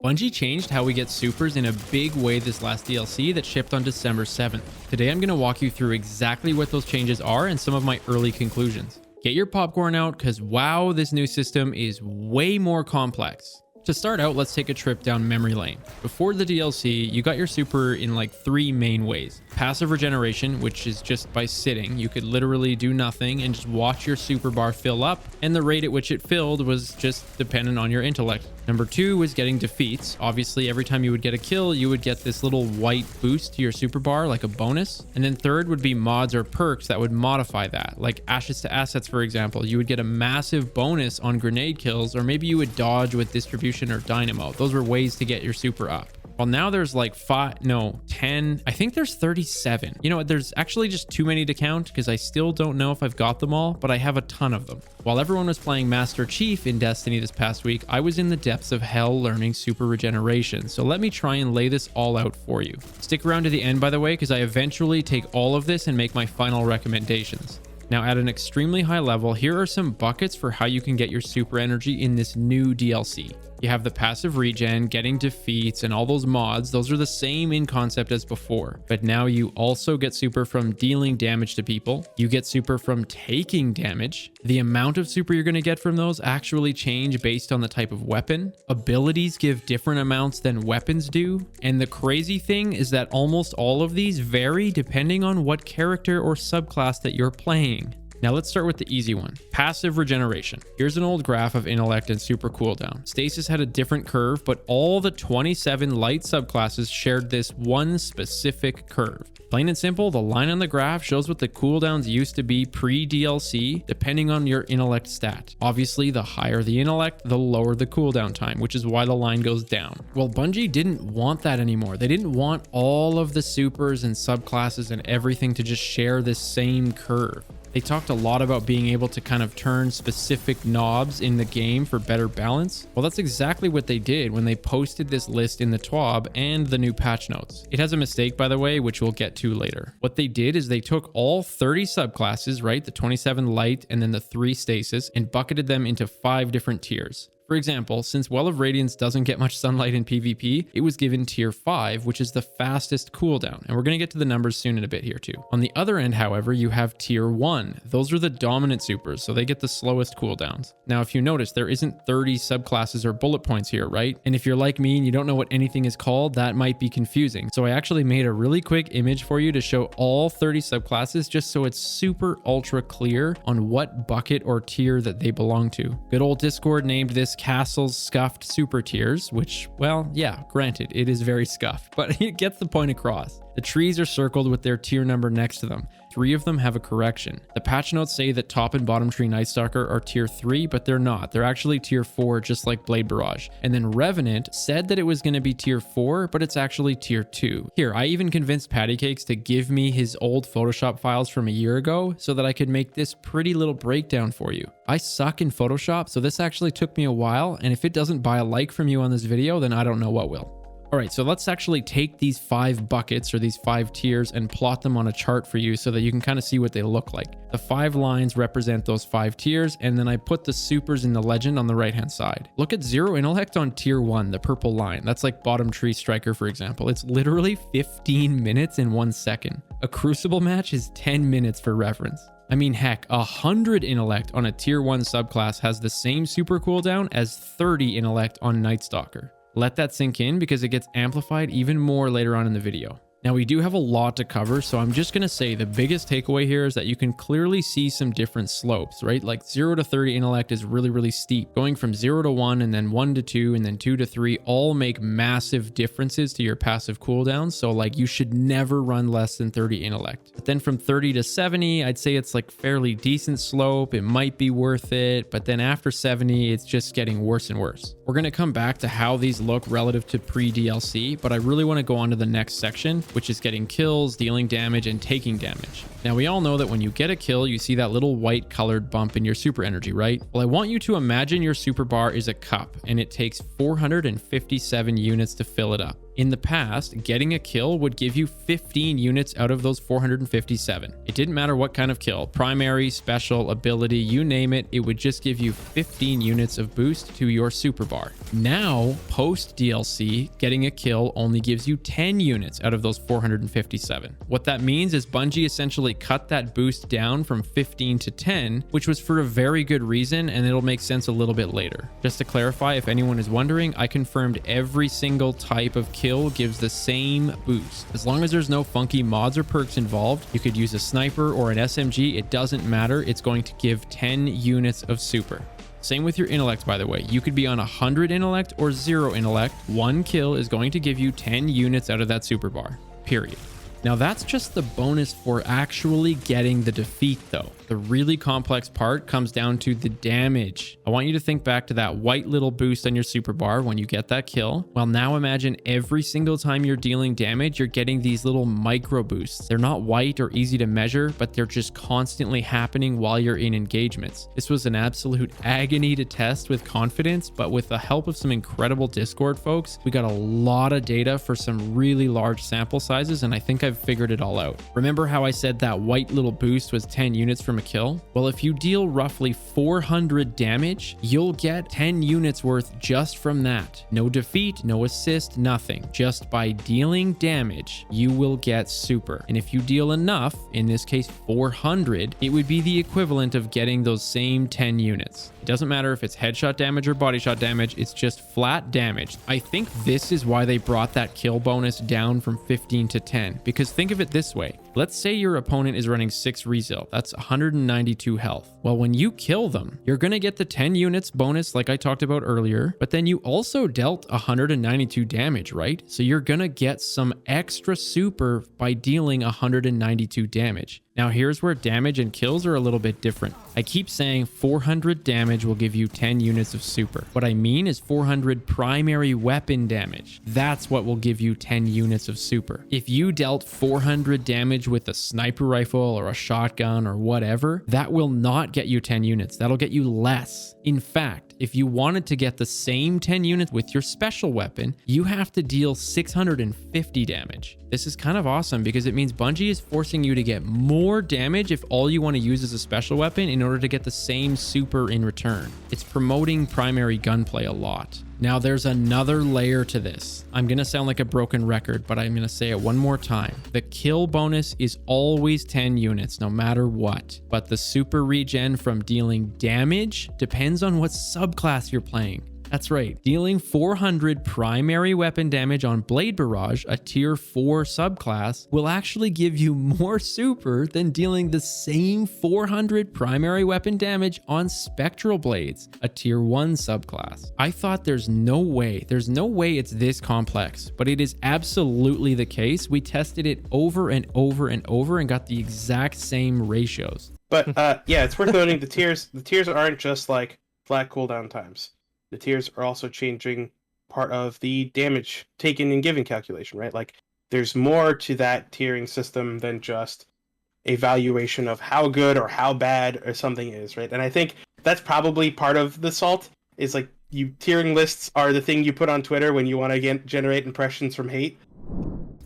Bungie changed how we get supers in a big way this last DLC that shipped on December 7th. Today I'm going to walk you through exactly what those changes are and some of my early conclusions. Get your popcorn out because wow, this new system is way more complex. To start out, let's take a trip down memory lane. Before the DLC, you got your super in like 3 main ways. Passive regeneration, which is just by sitting. You could literally do nothing and just watch your super bar fill up, and the rate at which it filled was just dependent on your intellect. Number 2 was getting defeats. Obviously, every time you would get a kill, you would get this little white boost to your super bar, like a bonus. And then third would be mods or perks that would modify that. Like Ashes to Assets, for example. You would get a massive bonus on grenade kills, or maybe you would dodge with distribution or dynamo. Those were ways to get your super up. Well, now there's like 10, I think there's 37. You know what, there's actually just too many to count because I still don't know if I've got them all, but I have a ton of them. While everyone was playing Master Chief in Destiny this past week, I was in the depths of hell learning super regeneration. So let me try and lay this all out for you. Stick around to the end, by the way, because I eventually take all of this and make my final recommendations. Now, at an extremely high level, here are some buckets for how you can get your super energy in this new DLC. You have the passive regen, getting defeats, and all those mods. Those are the same in concept as before, but now you also get super from dealing damage to people. You get super from taking damage. The amount of super you're going to get from those actually change based on the type of weapon. Abilities give different amounts than weapons do. And the crazy thing is that almost all of these vary depending on what character or subclass that you're playing. Now let's start with the easy one, passive regeneration. Here's an old graph of intellect and super cooldown. Stasis had a different curve, but all the 27 light subclasses shared this one specific curve. Plain and simple, the line on the graph shows what the cooldowns used to be pre-DLC, depending on your intellect stat. Obviously, the higher the intellect, the lower the cooldown time, which is why the line goes down. Well, Bungie didn't want that anymore. They didn't want all of the supers and subclasses and everything to just share this same curve. They talked a lot about being able to kind of turn specific knobs in the game for better balance. Well, that's exactly what they did when they posted this list in the TWAB and the new patch notes. It has a mistake, by the way, which we'll get to later. What they did is they took all 30 subclasses, right? The 27 light and then the 3 stasis, and bucketed them into 5 different tiers. For example, since Well of Radiance doesn't get much sunlight in PvP, it was given tier 5, which is the fastest cooldown. And we're going to get to the numbers soon in a bit here too. On the other end, however, you have tier 1. Those are the dominant supers, so they get the slowest cooldowns. Now, if you notice, there isn't 30 subclasses or bullet points here, right? And if you're like me and you don't know what anything is called, that might be confusing. So I actually made a really quick image for you to show all 30 subclasses just so it's super ultra clear on what bucket or tier that they belong to. Good old Discord named this Castle's Scuffed Super Tiers, which, well, yeah, granted, it is very scuffed, but it gets the point across. The trees are circled with their tier number next to them. 3 of them have a correction. The patch notes say that top and bottom tree Night Stalker are tier 3, but they're not. They're actually tier 4, just like Blade Barrage. And then Revenant said that it was going to be tier 4, but it's actually tier 2. Here, I even convinced Pattycakes to give me his old Photoshop files from a year ago so that I could make this pretty little breakdown for you. I suck in Photoshop, so this actually took me a while, and if it doesn't buy a like from you on this video, then I don't know what will. All right, so let's actually take these 5 buckets or these 5 tiers and plot them on a chart for you so that you can kind of see what they look like. The 5 lines represent those 5 tiers, and then I put the supers in the legend on the right-hand side. Look at Zero Intellect on tier 1, the purple line. That's like bottom tree striker, for example. It's literally 15 minutes in 1 second. A Crucible match is 10 minutes for reference. I mean, heck, 100 intellect on a tier 1 subclass has the same super cooldown as 30 intellect on Night Stalker. Let that sink in because it gets amplified even more later on in the video. Now, we do have a lot to cover, so I'm just going to say the biggest takeaway here is that you can clearly see some different slopes, right? Like 0 to 30 intellect is really, really steep. Going from 0 to 1 and then 1 to 2 and then 2 to 3 all make massive differences to your passive cooldowns. So like you should never run less than 30 intellect. But then from 30 to 70, I'd say it's like fairly decent slope. It might be worth it. But then after 70, it's just getting worse and worse. We're going to come back to how these look relative to pre-DLC, but I really want to go on to the next section, which is getting kills, dealing damage, and taking damage. Now, we all know that when you get a kill, you see that little white colored bump in your super energy, right? Well, I want you to imagine your super bar is a cup, and it takes 457 units to fill it up. In the past, getting a kill would give you 15 units out of those 457. It didn't matter what kind of kill, primary, special, ability, you name it, it would just give you 15 units of boost to your super bar. Now, post DLC, getting a kill only gives you 10 units out of those 457. What that means is Bungie essentially cut that boost down from 15 to 10, which was for a very good reason, and it'll make sense a little bit later. Just to clarify, if anyone is wondering, I confirmed every single type of kill gives the same boost. As long as there's no funky mods or perks involved, you could use a sniper or an SMG, it doesn't matter, it's going to give 10 units of super. Same with your intellect, by the way. You could be on 100 intellect or 0 intellect. One kill is going to give you 10 units out of that super bar, period. Now that's just the bonus for actually getting the defeat though. The really complex part comes down to the damage. I want you to think back to that white little boost on your super bar when you get that kill. Well, now imagine every single time you're dealing damage, you're getting these little micro boosts. They're not white or easy to measure, but they're just constantly happening while you're in engagements. This was an absolute agony to test with confidence, but with the help of some incredible Discord folks, we got a lot of data for some really large sample sizes, and I think I've figured it all out. Remember how I said that white little boost was 10 units from a kill? Well, if you deal roughly 400 damage, you'll get 10 units worth just from that. No defeat, no assist, nothing. Just by dealing damage, you will get super. And if you deal enough, in this case 400, it would be the equivalent of getting those same 10 units. It doesn't matter if it's headshot damage or body shot damage, it's just flat damage. I think this is why they brought that kill bonus down from 15 to 10, because think of it this way. Let's say your opponent is running 6 resil, that's 192 health. Well, when you kill them, you're gonna get the 10 units bonus like I talked about earlier, but then you also dealt 192 damage, right? So you're gonna get some extra super by dealing 192 damage. Now here's where damage and kills are a little bit different. I keep saying 400 damage will give you 10 units of super. What I mean is 400 primary weapon damage. That's what will give you 10 units of super. If you dealt 400 damage with a sniper rifle or a shotgun or whatever, that will not get you 10 units. That'll get you less. In fact, if you wanted to get the same 10 units with your special weapon, you have to deal 650 damage. This is kind of awesome because it means Bungie is forcing you to get more damage if all you want to use is a special weapon in order to get the same super in return. It's promoting primary gunplay a lot. Now there's another layer to this. I'm gonna sound like a broken record, but I'm gonna say it one more time. The kill bonus is always 10 units no matter what, but the super regen from dealing damage depends on what subclass you're playing. That's right, dealing 400 primary weapon damage on Blade Barrage, a tier 4 subclass, will actually give you more super than dealing the same 400 primary weapon damage on Spectral Blades, a tier 1 subclass. I thought there's no way it's this complex, but it is absolutely the case. We tested it over and over and over and got the exact same ratios. But yeah, it's worth noting the tiers aren't just like flat cooldown times. The tiers are also changing part of the damage taken and given calculation, right? Like there's more to that tiering system than just a valuation of how good or how bad or something is, right? And I think that's probably part of the salt is like tiering lists are the thing you put on Twitter when you want to generate impressions from hate.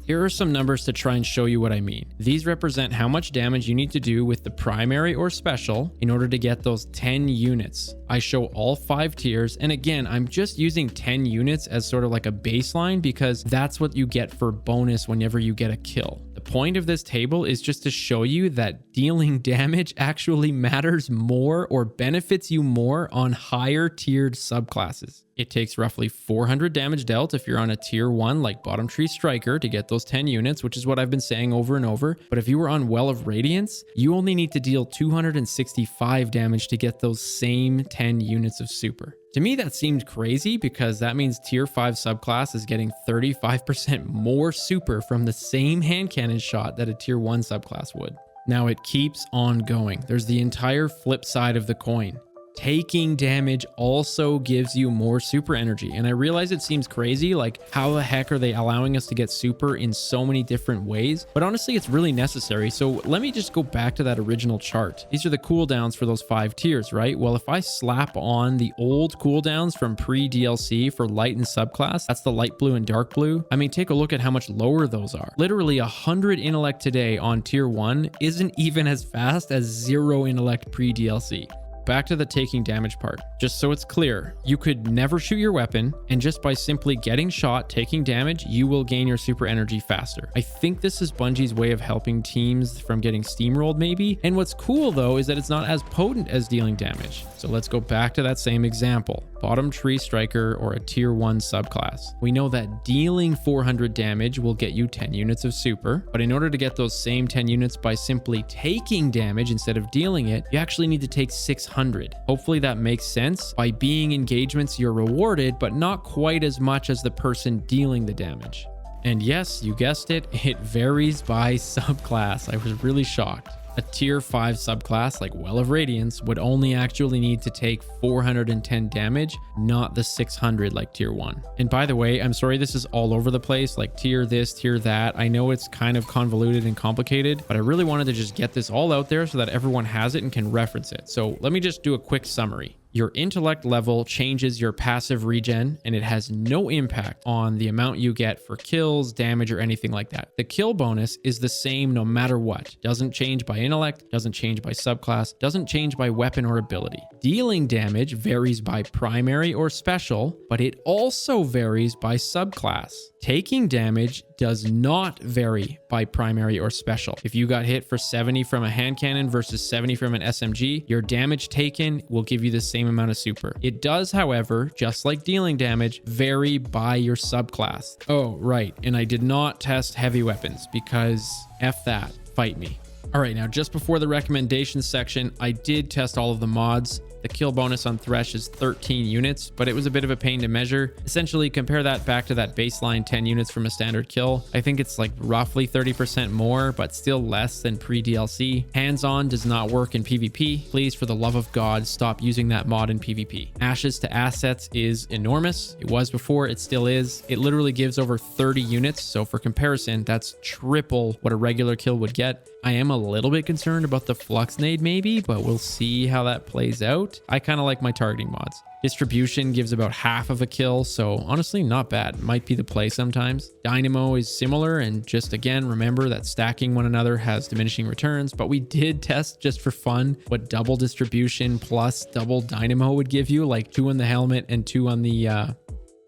Here are some numbers to try and show you what I mean. These represent how much damage you need to do with the primary or special in order to get those 10 units. I show all 5 tiers, and again, I'm just using 10 units as sort of like a baseline because that's what you get for bonus whenever you get a kill. The point of this table is just to show you that dealing damage actually matters more or benefits you more on higher tiered subclasses. It takes roughly 400 damage dealt if you're on a tier 1 like Bottom Tree Striker to get those 10 units, which is what I've been saying over and over. But if you were on Well of Radiance, you only need to deal 265 damage to get those same 10 units of super. To me, that seemed crazy because that means tier 5 subclass is getting 35% more super from the same hand cannon shot that a tier 1 subclass would. Now it keeps on going. There's the entire flip side of the coin. Taking damage also gives you more super energy. And I realize it seems crazy, like how the heck are they allowing us to get super in so many different ways? But honestly, it's really necessary. So let me just go back to that original chart. These are the cooldowns for those 5 tiers, right? Well, if I slap on the old cooldowns from pre-DLC for light and subclass, that's the light blue and dark blue. I mean, take a look at how much lower those are. Literally 100 intellect today on tier 1 isn't even as fast as 0 intellect pre-DLC. Back to the taking damage part. Just so it's clear, you could never shoot your weapon, and just by simply getting shot, taking damage, you will gain your super energy faster. I think this is Bungie's way of helping teams from getting steamrolled maybe. And what's cool though is that it's not as potent as dealing damage. So let's go back to that same example. Bottom tree striker or a tier 1 subclass. We know that dealing 400 damage will get you 10 units of super, but in order to get those same 10 units by simply taking damage instead of dealing it, you actually need to take 600. Hopefully that makes sense. By being engagements, you're rewarded, but not quite as much as the person dealing the damage. And yes, you guessed it, it varies by subclass. I was really shocked. A tier 5 subclass like Well of Radiance would only actually need to take 410 damage, not the 600 like tier 1. And by the way, I'm sorry this is all over the place, like tier this, tier that. I know it's kind of convoluted and complicated, but I really wanted to just get this all out there so that everyone has it and can reference it. So let me just do a quick summary. Your intellect level changes your passive regen, and it has no impact on the amount you get for kills, damage, or anything like that. The kill bonus is the same no matter what. Doesn't change by intellect, doesn't change by subclass, doesn't change by weapon or ability. Dealing damage varies by primary or special, but it also varies by subclass. Taking damage does not vary by primary or special. If you got hit for 70 from a hand cannon versus 70 from an SMG, your damage taken will give you the same amount of super. It does, however, just like dealing damage, vary by your subclass. Oh, right, and I did not test heavy weapons because F that, fight me. All right, now just before the recommendations section, I did test all of the mods. The kill bonus on Thresh is 13 units, but it was a bit of a pain to measure. Essentially, compare that back to that baseline 10 units from a standard kill. I think it's like roughly 30% more, but still less than pre-DLC. Hands-on does not work in PvP. Please, for the love of God, stop using that mod in PvP. Ashes to assets is enormous. It was before, it still is. It literally gives over 30 units, so for comparison, that's triple what a regular kill would get. I am a little bit concerned about the flux nade maybe, but we'll see how that plays out. I kind of like my targeting mods. Distribution gives about half of a kill, so honestly not bad. Might be the play sometimes. Dynamo is similar, and just again remember that stacking one another has diminishing returns, but we did test just for fun what double distribution plus double dynamo would give you, like 2 on the helmet and 2 on the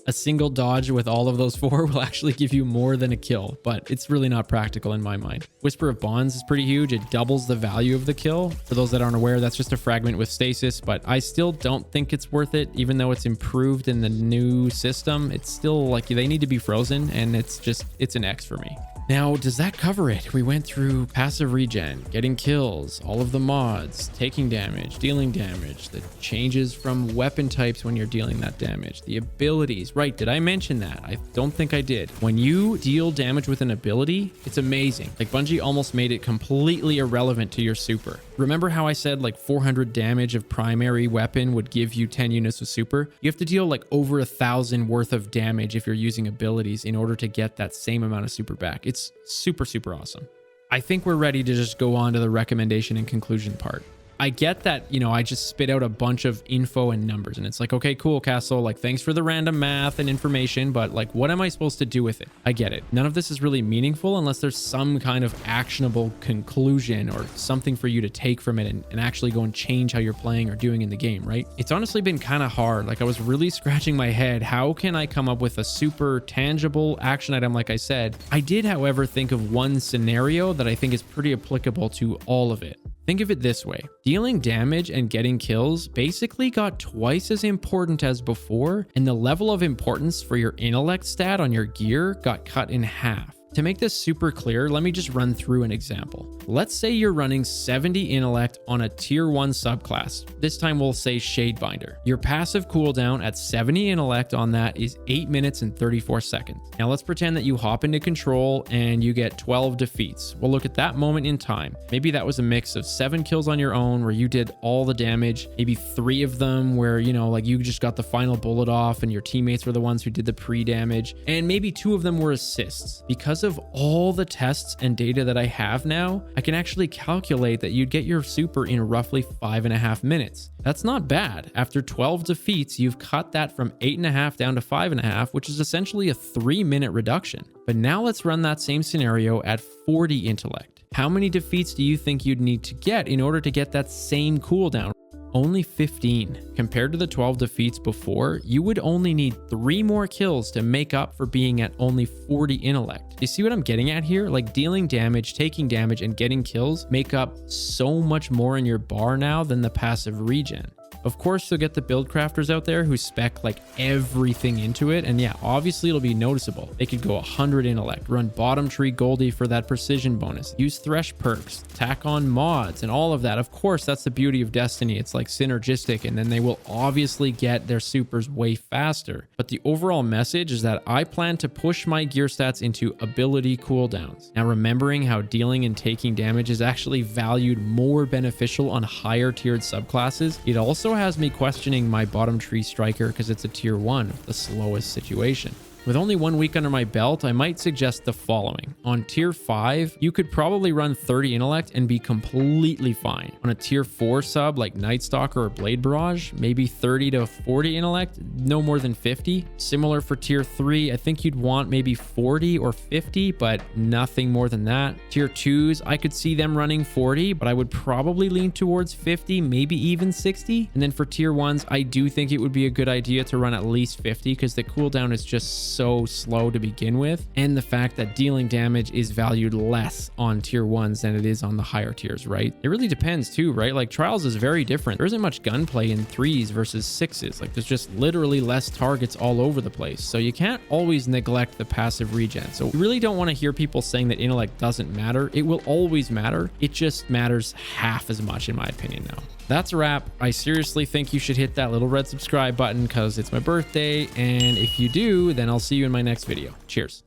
a single dodge with all of those 4 will actually give you more than a kill, but it's really not practical in my mind. Whisper of Bonds is pretty huge. It doubles the value of the kill. For those that aren't aware, that's just a fragment with stasis, but I still don't think it's worth it. Even though it's improved in the new system, it's still like they need to be frozen, and it's an X for me. Now, does that cover it? We went through passive regen, getting kills, all of the mods, taking damage, dealing damage, the changes from weapon types when you're dealing that damage, the abilities. Right, did I mention that? I don't think I did. When you deal damage with an ability, it's amazing. Like Bungie almost made it completely irrelevant to your super. Remember how I said like 400 damage of primary weapon would give you 10 units of super? You have to deal like over 1,000 worth of damage if you're using abilities in order to get that same amount of super back. It's super, super awesome. I think we're ready to just go on to the recommendation and conclusion part. I get that, I just spit out a bunch of info and numbers, and it's like, okay, cool, Castle, like, thanks for the random math and information, but like, what am I supposed to do with it? I get it. None of this is really meaningful unless there's some kind of actionable conclusion or something for you to take from it and actually go and change how you're playing or doing in the game, right? It's honestly been kind of hard. Like, I was really scratching my head. How can I come up with a super tangible action item like I said? I did, however, think of one scenario that I think is pretty applicable to all of it. Think of it this way. Dealing damage and getting kills basically got twice as important as before, and the level of importance for your intellect stat on your gear got cut in half. To make this super clear, let me just run through an example. Let's say you're running 70 intellect on a tier 1 subclass. This time we'll say Shadebinder. Your passive cooldown at 70 intellect on that is 8 minutes and 34 seconds. Now let's pretend that you hop into control and you get 12 defeats. We'll look at that moment in time. Maybe that was a mix of 7 kills on your own where you did all the damage, maybe 3 of them where, you know, like you just got the final bullet off and your teammates were the ones who did the pre-damage, and maybe 2 of them were assists. Because of all the tests and data that I have now, I can actually calculate that you'd get your super in roughly 5.5 minutes. That's not bad. After 12 defeats, you've cut that from 8.5 down to 5.5, which is essentially a 3-minute reduction. But now let's run that same scenario at 40 intellect. How many defeats do you think you'd need to get in order to get that same cooldown? Only 15. Compared to the 12 defeats before, you would only need 3 more kills to make up for being at only 40 intellect. You see what I'm getting at here? Like dealing damage, taking damage, and getting kills make up so much more in your bar now than the passive regen. Of course, you'll get the build crafters out there who spec like everything into it. And yeah, obviously it'll be noticeable. They could go 100 intellect, run bottom tree Goldie for that precision bonus, use thresh perks, tack on mods and all of that. Of course, that's the beauty of Destiny. It's like synergistic, and then they will obviously get their supers way faster. But the overall message is that I plan to push my gear stats into ability cooldowns. Now, remembering how dealing and taking damage is actually valued more beneficial on higher tiered subclasses, it also has me questioning my bottom tree striker because it's a tier 1, the slowest situation. With only 1 week under my belt, I might suggest the following. On tier 5, you could probably run 30 intellect and be completely fine. On a tier 4 sub like Night Stalker or Blade Barrage, maybe 30 to 40 intellect, no more than 50. Similar for tier 3, I think you'd want maybe 40 or 50, but nothing more than that. Tier 2s, I could see them running 40, but I would probably lean towards 50, maybe even 60. And then for tier 1s, I do think it would be a good idea to run at least 50 because the cooldown is just so slow to begin with, and the fact that dealing damage is valued less on tier 1s than it is on the higher tiers, right? It really depends too, right? Like Trials is very different. There isn't much gunplay in 3s versus 6s. Like there's just literally less targets all over the place. So you can't always neglect the passive regen. So you really don't want to hear people saying that intellect doesn't matter. It will always matter. It just matters half as much in my opinion now. That's a wrap. I seriously think you should hit that little red subscribe button because it's my birthday. And if you do, then I'll see you in my next video. Cheers.